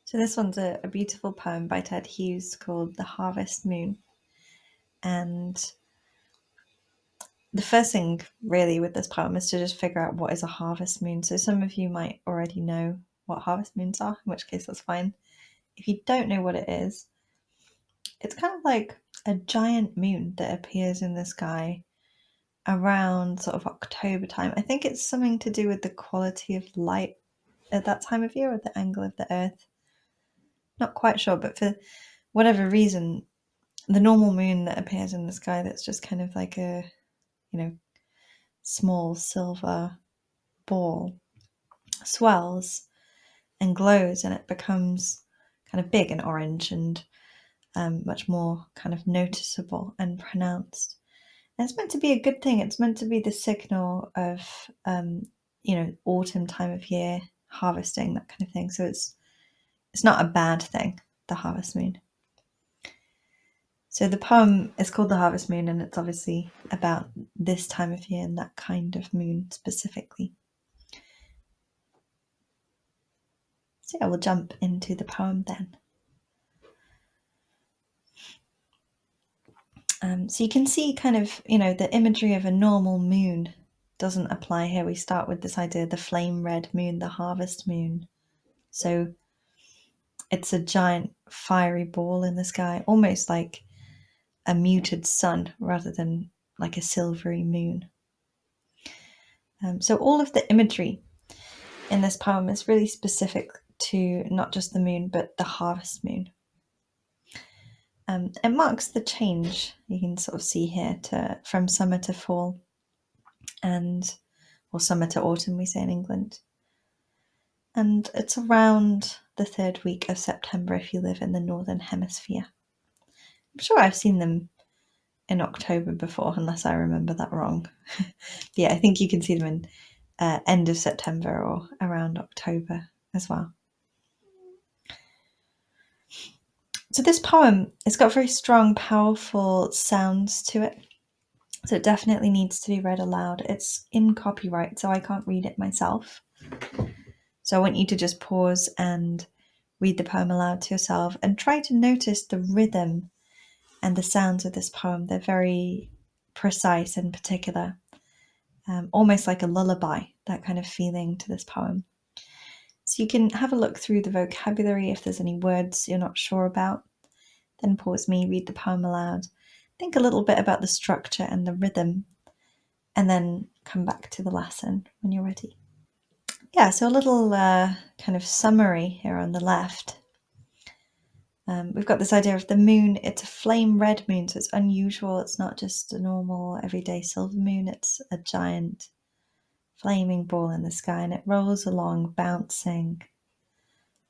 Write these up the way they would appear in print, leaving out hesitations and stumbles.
So this one's a beautiful poem by Ted Hughes called The Harvest Moon. And the first thing really with this poem is to just figure out what is a harvest moon. So some of you might already know what harvest moons are, in which case that's fine. If you don't know what it is, it's kind of like a giant moon that appears in the sky around sort of October time. I think it's something to do with the quality of light at that time of year or the angle of the earth. Not quite sure, but for whatever reason, the normal moon that appears in the sky that's just kind of like a, small silver ball swells and glows, and it becomes kind of big and orange and much more kind of noticeable and pronounced. And it's meant to be a good thing. It's meant to be the signal of, autumn time of year, harvesting, that kind of thing. So it's not a bad thing, the harvest moon. So the poem is called The Harvest Moon, and it's obviously about this time of year and that kind of moon specifically. So yeah, we'll jump into the poem then. So you can see kind of, the imagery of a normal moon doesn't apply here. We start with this idea of the flame red moon, the harvest moon. So it's a giant fiery ball in the sky, almost like a muted sun rather than like a silvery moon. So all of the imagery in this poem is really specific to not just the moon, but the harvest moon. It marks the change you can sort of see here from summer to fall, or summer to autumn, we say in England. And it's around the third week of September if you live in the Northern Hemisphere. I'm sure I've seen them in October before, unless I remember that wrong. But yeah, I think you can see them in end of September or around October as well. So this poem, it's got very strong, powerful sounds to it. So it definitely needs to be read aloud. It's in copyright, so I can't read it myself. So I want you to just pause and read the poem aloud to yourself and try to notice the rhythm and the sounds of this poem. They're very precise and particular, almost like a lullaby, that kind of feeling to this poem. So you can have a look through the vocabulary if there's any words you're not sure about. Then pause me, read the poem aloud. Think a little bit about the structure and the rhythm, and then come back to the lesson when you're ready. Yeah, so a little kind of summary here on the left. We've got this idea of the moon. It's a flame red moon, so it's unusual. It's not just a normal everyday silver moon. It's a giant flaming ball in the sky, and it rolls along, bouncing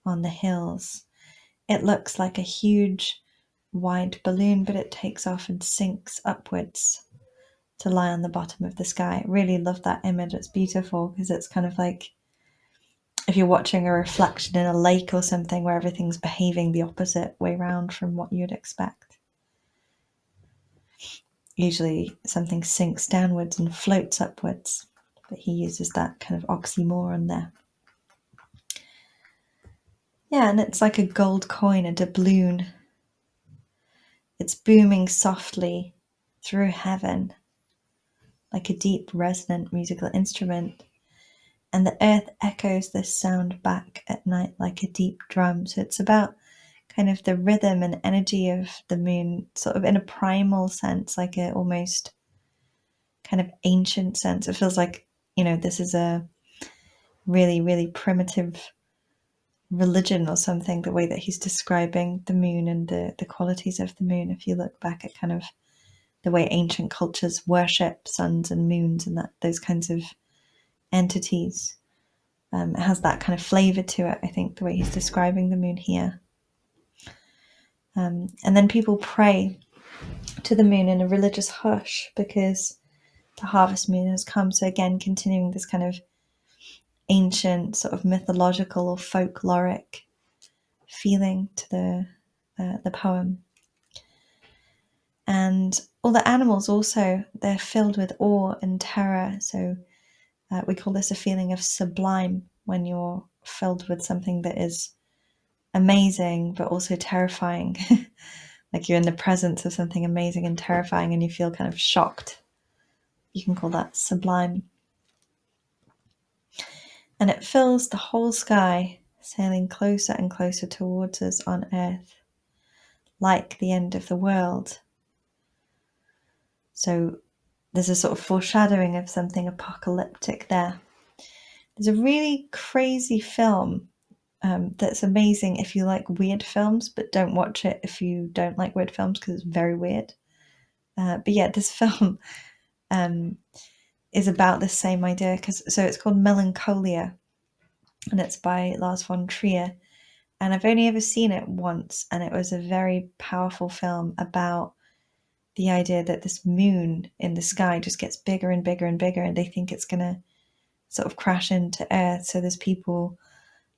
on the hills. It looks like a huge wide balloon, but it takes off and sinks upwards to lie on the bottom of the sky. I really love that image. It's beautiful because it's kind of like if you're watching a reflection in a lake or something where everything's behaving the opposite way round from what you'd expect. Usually something sinks downwards and floats upwards, but he uses that kind of oxymoron there. Yeah, and it's like a gold coin, a doubloon. It's booming softly through heaven like a deep resonant musical instrument, and the earth echoes this sound back at night like a deep drum. So it's about kind of the rhythm and energy of the moon, sort of in a primal sense, like a almost kind of ancient sense. It feels like, this is a really, really primitive religion or something, the way that he's describing the moon and the qualities of the moon. If you look back at kind of the way ancient cultures worship suns and moons and those kinds of entities, it has that kind of flavor to it, I think, the way he's describing the moon here. And then people pray to the moon in a religious hush because the harvest moon has come. So again, continuing this kind of ancient sort of mythological or folkloric feeling to the poem. And all the animals also, they're filled with awe and terror. So we call this a feeling of sublime when you're filled with something that is amazing, but also terrifying. Like you're in the presence of something amazing and terrifying and you feel kind of shocked. You can call that sublime. And it fills the whole sky, sailing closer and closer towards us on Earth, like the end of the world. So there's a sort of foreshadowing of something apocalyptic there. There's a really crazy film that's amazing if you like weird films, but don't watch it if you don't like weird films because it's very weird. But yeah, this film is about the same idea. So it's called Melancholia, and it's by Lars von Trier. And I've only ever seen it once, and it was a very powerful film about the idea that this moon in the sky just gets bigger and bigger and bigger, and they think it's going to sort of crash into Earth. So there's people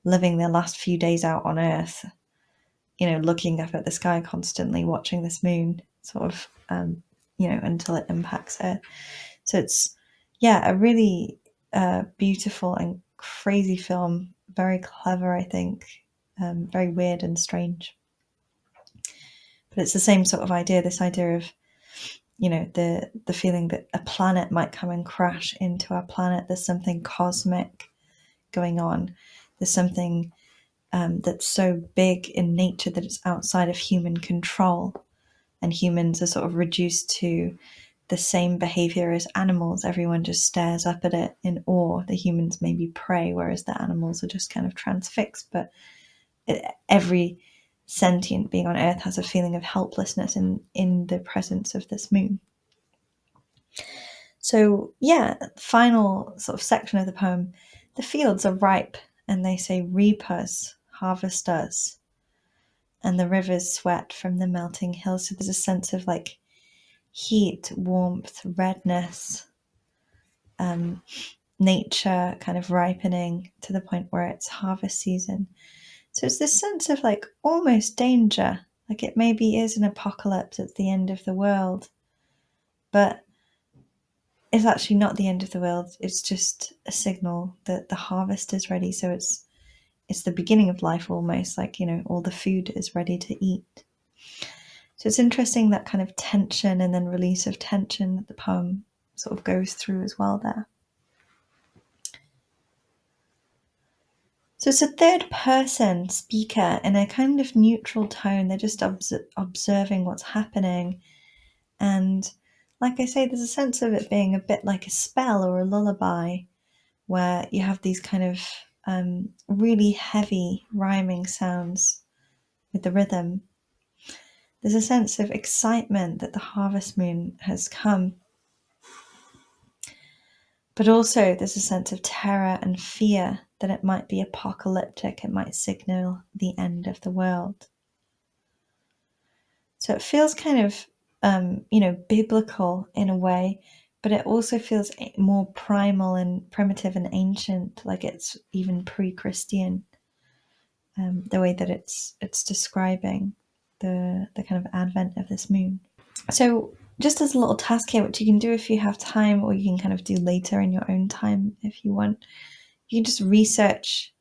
living their last few days out on Earth, looking up at the sky constantly, watching this moon sort of, until it impacts Earth. So it's, a really beautiful and crazy film, very clever, I think, very weird and strange. But it's the same sort of idea, this idea of, the feeling that a planet might come and crash into our planet. There's something cosmic going on. There's something that's so big in nature that it's outside of human control. And humans are sort of reduced to the same behavior as animals. Everyone just stares up at it in awe. The humans maybe pray, whereas the animals are just kind of transfixed. But every sentient being on Earth has a feeling of helplessness in the presence of this moon. So final sort of section of the poem, the fields are ripe and they say reap us, harvest us, and the rivers sweat from the melting hills. So there's a sense of like heat, warmth, redness, nature kind of ripening to the point where it's harvest season. So it's this sense of like almost danger, like it maybe is an apocalypse, it's the end of the world, but it's actually not the end of the world. It's just a signal that the harvest is ready. So it's the beginning of life almost, like, all the food is ready to eat. So it's interesting that kind of tension and then release of tension that the poem sort of goes through as well there. So it's a third person speaker in a kind of neutral tone. They're just observing what's happening. And like I say, there's a sense of it being a bit like a spell or a lullaby, where you have these kind of really heavy rhyming sounds with the rhythm. There's a sense of excitement that the harvest moon has come. But also there's a sense of terror and fear that it might be apocalyptic. It might signal the end of the world. So it feels kind of, biblical in a way, but it also feels more primal and primitive and ancient, like it's even pre-Christian, the way that it's describing the kind of advent of this moon. So just as a little task here, which you can do if you have time, or you can kind of do later in your own time if you want, you can just research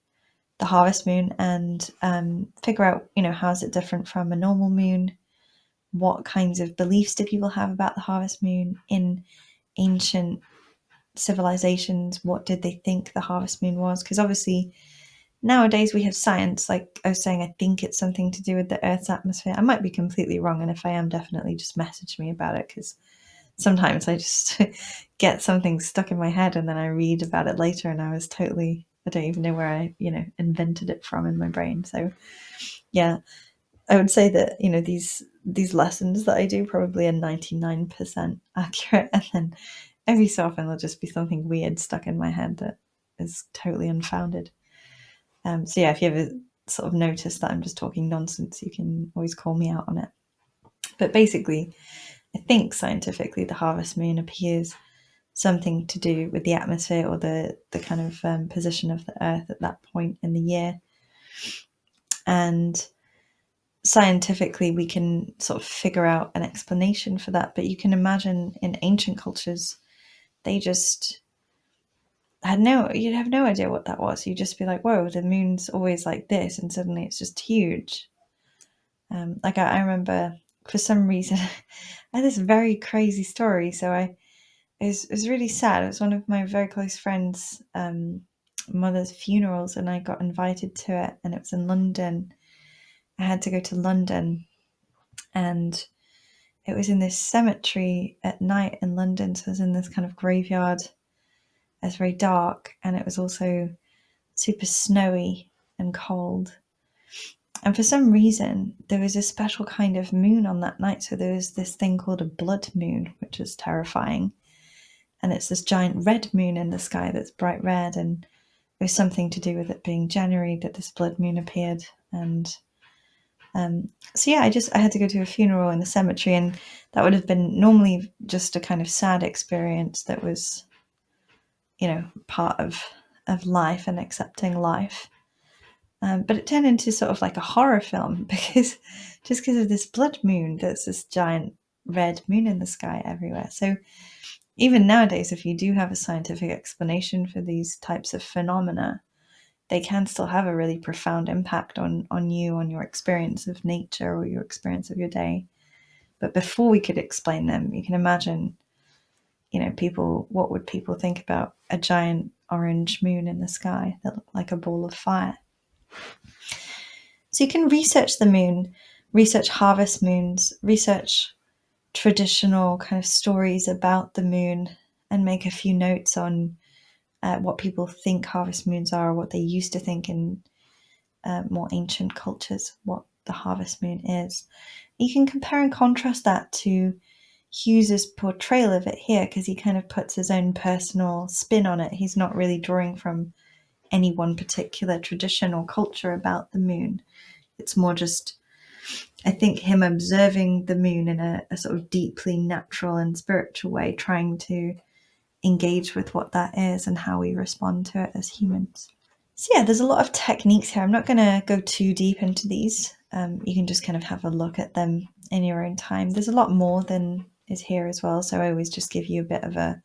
the harvest moon and figure out, how is it different from a normal moon? What kinds of beliefs do people have about the harvest moon in ancient civilizations? What did they think the harvest moon was? Because obviously nowadays we have science. Like I was saying, I think it's something to do with the Earth's atmosphere. I might be completely wrong, and if I am, definitely just message me about it, because sometimes I just get something stuck in my head and then I read about it later and I don't even know where I, invented it from in my brain. So yeah, I would say that, these lessons that I do probably are 99% accurate, and then every so often there'll just be something weird stuck in my head that is totally unfounded. So yeah, if you ever sort of notice that I'm just talking nonsense, you can always call me out on it. But basically, I think scientifically the harvest moon appears something to do with the atmosphere, or the kind of position of the Earth at that point in the year. And scientifically we can sort of figure out an explanation for that, but you can imagine in ancient cultures they just you'd have no idea what that was. You'd just be like, whoa, the moon's always like this, and suddenly it's just huge. Like I remember for some reason I had this very crazy story. So it was really sad. It was one of my very close friends' mother's funerals, and I got invited to it, and it was in London. I had to go to London, and it was in this cemetery at night in London. So I was in this kind of graveyard. It was very dark, and it was also super snowy and cold. And for some reason, there was a special kind of moon on that night. So there was this thing called a blood moon, which was terrifying. And it's this giant red moon in the sky that's bright red. And it was something to do with it being January that this blood moon appeared. And so yeah, I had to go to a funeral in the cemetery, and that would have been normally just a kind of sad experience that was, part of life and accepting life. But it turned into sort of like a horror film because of this blood moon, there's this giant red moon in the sky everywhere. So even nowadays, if you do have a scientific explanation for these types of phenomena, they can still have a really profound impact on you, on your experience of nature or your experience of your day. But before we could explain them, you can imagine, what would people think about a giant orange moon in the sky that looked like a ball of fire? So you can research the moon, research harvest moons, research traditional kind of stories about the moon, and make a few notes on what people think harvest moons are, or what they used to think in more ancient cultures, what the harvest moon is. You can compare and contrast that to Hughes's portrayal of it here, because he kind of puts his own personal spin on it. He's not really drawing from any one particular tradition or culture about the moon. It's more just, I think, him observing the moon in a sort of deeply natural and spiritual way, trying to engage with what that is and how we respond to it as humans. So yeah, there's a lot of techniques here. I'm not going to go too deep into these. You can just kind of have a look at them in your own time. There's a lot more than is here as well. So I always just give you a bit of a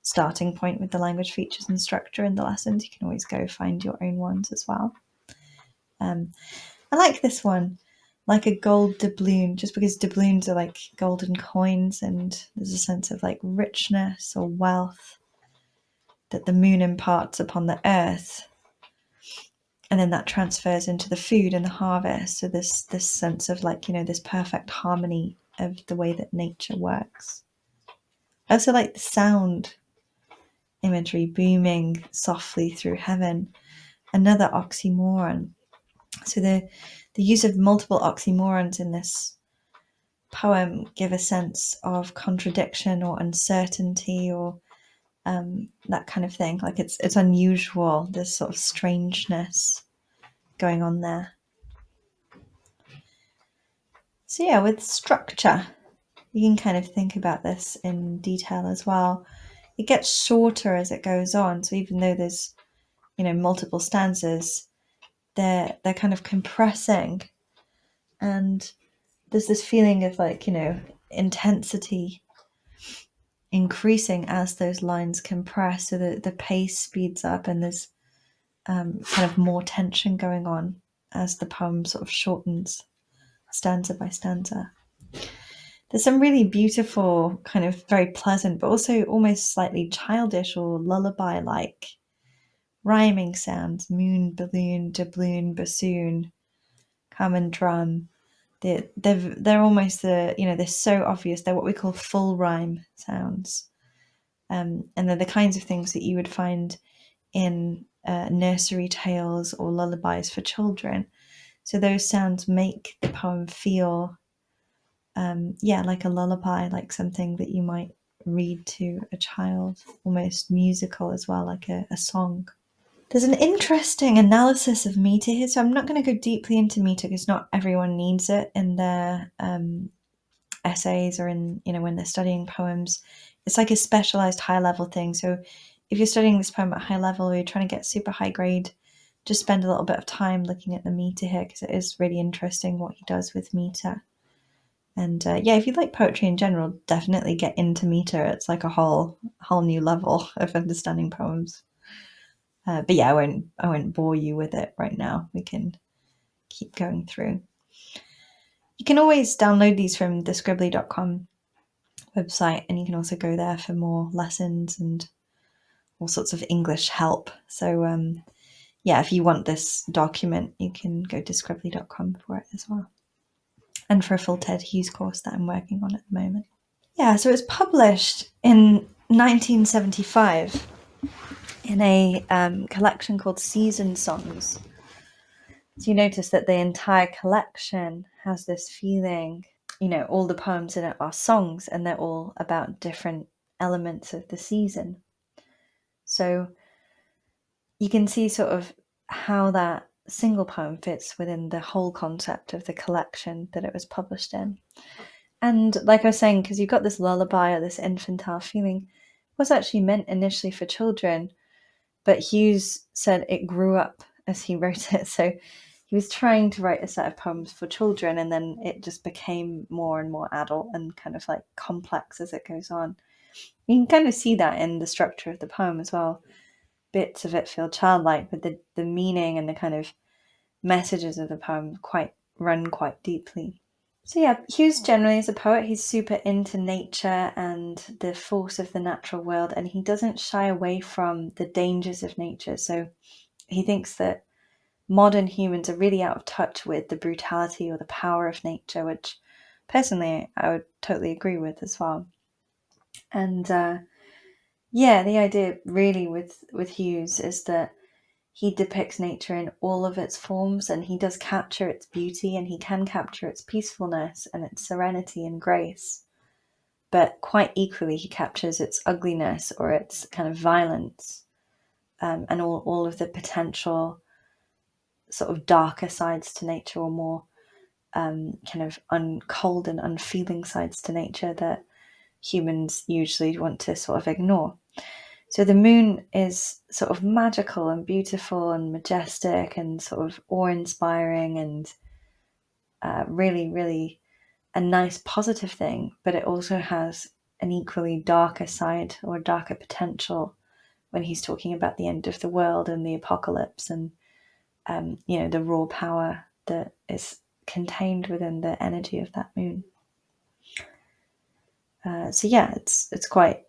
starting point with the language features and structure in the lessons. You can always go find your own ones as well. I like this one, like a gold doubloon, just because doubloons are like golden coins, and there's a sense of like richness or wealth that the moon imparts upon the earth, and then that transfers into the food and the harvest. So this sense of like, this perfect harmony of the way that nature works. I also like the sound imagery, booming softly through heaven, another oxymoron. So the use of multiple oxymorons in this poem give a sense of contradiction or uncertainty, or that kind of thing. Like it's unusual, there's sort of strangeness going on there. So yeah, with structure, you can kind of think about this in detail as well. It gets shorter as it goes on. So even though there's, multiple stanzas, they're kind of compressing, and there's this feeling of like, intensity increasing as those lines compress, so that the pace speeds up, and there's kind of more tension going on as the poem sort of shortens stanza by stanza. There's some really beautiful, kind of very pleasant, but also almost slightly childish or lullaby-like rhyming sounds: moon, balloon, doubloon, bassoon, common drum. They're almost they're so obvious. They're what we call full rhyme sounds, and they're the kinds of things that you would find in nursery tales or lullabies for children. So those sounds make the poem feel, like a lullaby, like something that you might read to a child, almost musical as well, like a song. There's an interesting analysis of meter here, so I'm not going to go deeply into meter because not everyone needs it in their essays or in, when they're studying poems. It's like a specialized high level thing. So if you're studying this poem at high level, or you're trying to get super high grade, just spend a little bit of time looking at the meter here, because it is really interesting what he does with meter. And if you like poetry in general, definitely get into meter. It's like a whole new level of understanding poems. But yeah, I won't bore you with it right now. We can keep going through. You can always download these from the scribbly.com website, and you can also go there for more lessons and all sorts of English help. So yeah, if you want this document, you can go to scribbly.com for it as well. And for a full TED Hughes course that I'm working on at the moment. Yeah, so it was published in 1975 in a collection called Season Songs. So you notice that the entire collection has this feeling, all the poems in it are songs, and they're all about different elements of the season. So you can see sort of how that single poem fits within the whole concept of the collection that it was published in. And like I was saying, because you've got this lullaby or this infantile feeling, it was actually meant initially for children, but Hughes said it grew up as he wrote it. So he was trying to write a set of poems for children, and then it just became more and more adult and kind of like complex as it goes on. You can kind of see that in the structure of the poem as well. Bits of it feel childlike, but the meaning and the kind of messages of the poem run quite deeply. So yeah, Hughes generally as a poet, he's super into nature and the force of the natural world, and he doesn't shy away from the dangers of nature. So he thinks that modern humans are really out of touch with the brutality or the power of nature, which personally I would totally agree with as well. And yeah, the idea really with Hughes is that he depicts nature in all of its forms, and he does capture its beauty, and he can capture its peacefulness and its serenity and grace. But quite equally, he captures its ugliness or its kind of violence, and all of the potential sort of darker sides to nature, or more kind of cold and unfeeling sides to nature that humans usually want to sort of ignore. So the moon is sort of magical and beautiful and majestic and sort of awe-inspiring and really, really a nice positive thing, but it also has an equally darker side or darker potential when he's talking about the end of the world and the apocalypse and the raw power that is contained within the energy of that moon. So yeah, it's quite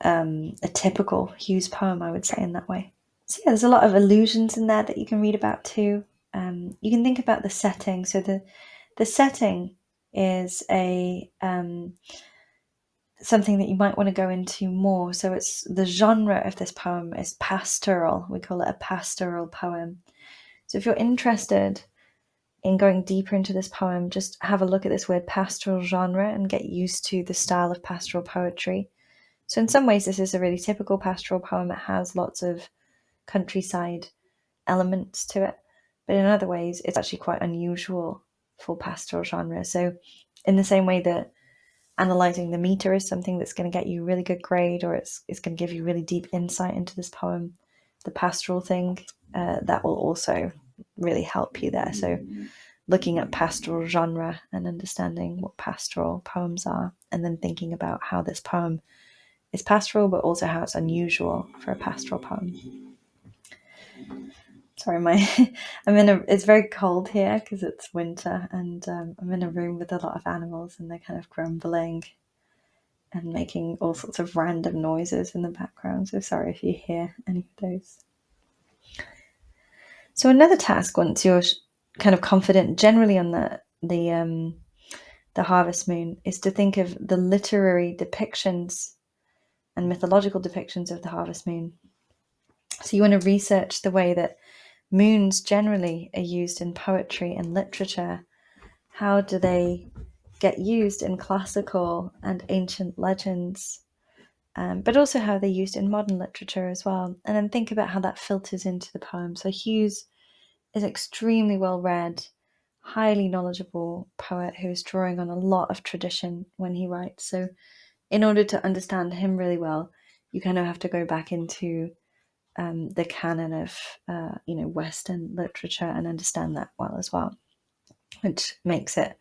a typical Hughes poem, I would say, in that way. So yeah, there's a lot of allusions in there that you can read about too. You can think about the setting. So the setting is a something that you might want to go into more. So it's the genre of this poem is pastoral. We call it a pastoral poem. So if you're interested in going deeper into this poem, just have a look at this word pastoral genre and get used to the style of pastoral poetry. So in some ways, this is a really typical pastoral poem. It has lots of countryside elements to it. But in other ways, it's actually quite unusual for pastoral genre. So in the same way that analysing the meter is something that's going to get you a really good grade, or it's going to give you really deep insight into this poem, the pastoral thing, that will also really help you there. So looking at pastoral genre and understanding what pastoral poems are, and then thinking about how this poem is pastoral, but also how it's unusual for a pastoral poem. Sorry, it's very cold here because it's winter, and I'm in a room with a lot of animals, and they're kind of grumbling and making all sorts of random noises in the background. So sorry if you hear any of those. So another task, once you're kind of confident generally on the harvest moon, is to think of the literary depictions and mythological depictions of the harvest moon. So you want to research the way that moons generally are used in poetry and literature. How do they get used in classical and ancient legends, but also how they're used in modern literature as well? And then think about how that filters into the poem. So Hughes is extremely well read, highly knowledgeable poet who is drawing on a lot of tradition when he writes. So in order to understand him really well, you kind of have to go back into the canon of Western literature and understand that well as well, which makes it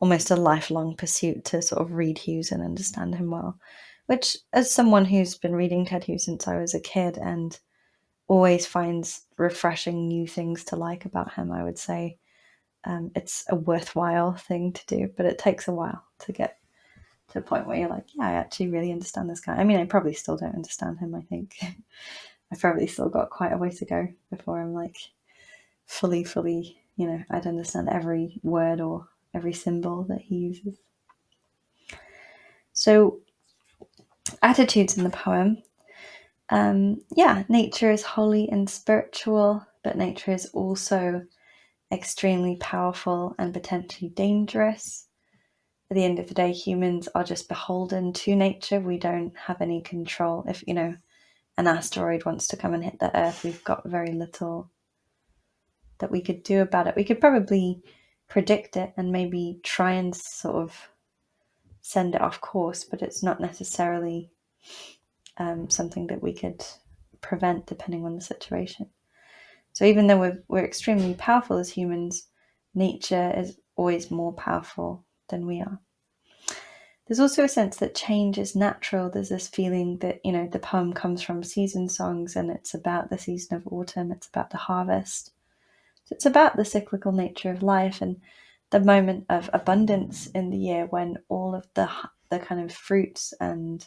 almost a lifelong pursuit to sort of read Hughes and understand him well, which, as someone who's been reading Ted Hughes since I was a kid and always finds refreshing new things to like about him, I would say. It's a worthwhile thing to do, but it takes a while to get to a point where you're like, yeah, I actually really understand this guy. I mean, I probably still don't understand him, I think. I've probably still got quite a way to go before I'm like fully, I'd understand every word or every symbol that he uses. So, attitudes in the poem. Nature is holy and spiritual, but nature is also extremely powerful and potentially dangerous. At the end of the day, humans are just beholden to nature. We don't have any control. If, an asteroid wants to come and hit the Earth, we've got very little that we could do about it. We could probably predict it and maybe try and sort of send it off course, but it's not necessarily something that we could prevent depending on the situation. So even though we're extremely powerful as humans, nature is always more powerful than we are. There's also a sense that change is natural. There's this feeling that, the poem comes from season songs and it's about the season of autumn, it's about the harvest. So it's about the cyclical nature of life and the moment of abundance in the year when all of the kind of fruits and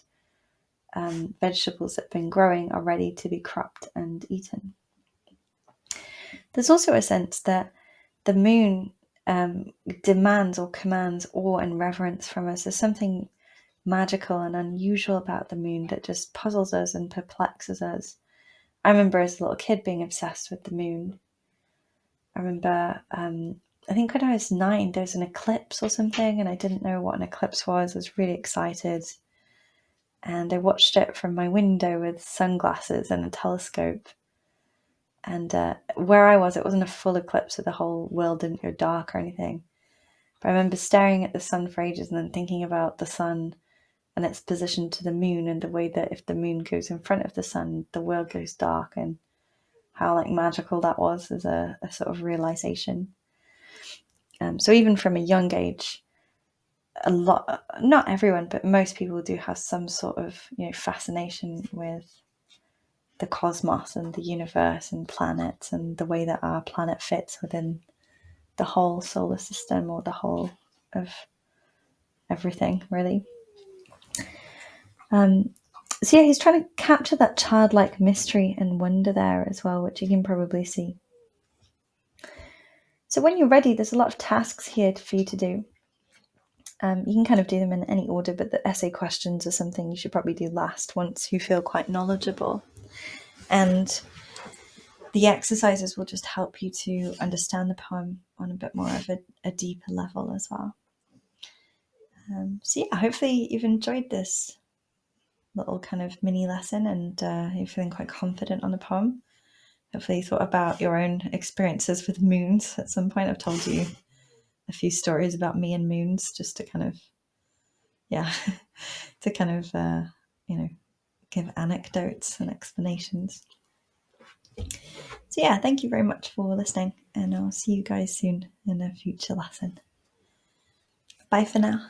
vegetables that have been growing are ready to be cropped and eaten. There's also a sense that the moon demands or commands awe and reverence from us. There's something magical and unusual about the moon that just puzzles us and perplexes us. I remember as a little kid being obsessed with the moon. I remember, I think when I was 9, there was an eclipse or something, and I didn't know what an eclipse was. I was really excited. And I watched it from my window with sunglasses and a telescope. And where I was, it wasn't a full eclipse, so the whole world didn't go dark or anything. But I remember staring at the sun for ages and then thinking about the sun and its position to the moon and the way that if the moon goes in front of the sun, the world goes dark, and how magical that was as a sort of realization. So even from a young age, not everyone, but most people do have some sort of fascination with the cosmos and the universe and planets and the way that our planet fits within the whole solar system or the whole of everything, really. So he's trying to capture that childlike mystery and wonder there as well, which you can probably see. So when you're ready, there's a lot of tasks here for you to do. You can kind of do them in any order, but the essay questions are something you should probably do last once you feel quite knowledgeable. And the exercises will just help you to understand the poem on a bit more of a deeper level as well. Hopefully you've enjoyed this little kind of mini lesson and you're feeling quite confident on the poem. Hopefully you thought about your own experiences with moons at some point. I've told you a few stories about me and moons just to kind of, give anecdotes and explanations. So thank you very much for listening, and I'll see you guys soon in a future lesson. Bye for now.